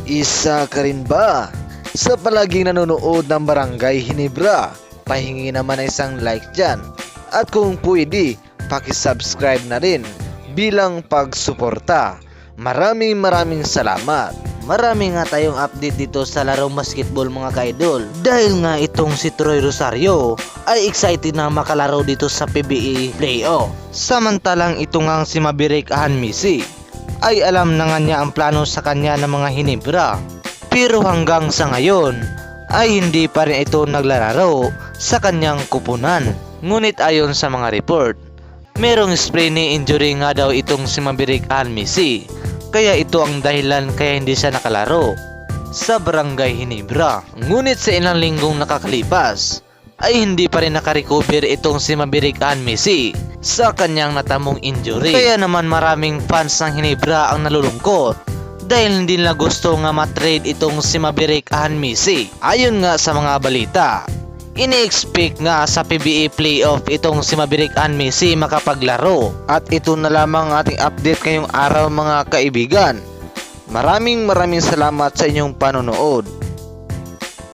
Isa ka rin ba sa palaging nanonood ng Barangay Hinebra? Pahingi naman ng isang like dyan. At kung pwede, pakisubscribe na rin bilang pagsuporta. Maraming salamat. Marami nga tayong update dito sa larong basketball mga ka-idol. Dahil nga itong si Troy Rosario ay excited na makalaro dito sa PBA playoff. Samantalang ito ngang si Maverick Hanmisi ay alam na nga niya ang plano sa kanya ng mga Hinebra. Pero hanggang sa ngayon ay hindi pa rin ito naglalaro sa kanyang kupunan. Ngunit ayon sa mga report, merong sprain knee injury nga daw itong si Maverick Hanmisi. Kaya ito ang dahilan kaya hindi siya nakalaro sa Barangay Hinebra. Ngunit sa ilang linggong nakakalipas ay hindi pa rin nakarecover itong si Maverick Hanmisi sa kanyang natamong injury. Kaya naman maraming fans ng Hinebra ang nalulungkot dahil hindi nila gusto nga matrade itong si Maverick Hanmisi. Ayon nga sa mga balita, ini-expect nga sa PBA playoff itong si Maverick Hanmisi makapaglaro. At ito na lamang ating update ngayong araw mga kaibigan. Maraming salamat sa inyong panonood.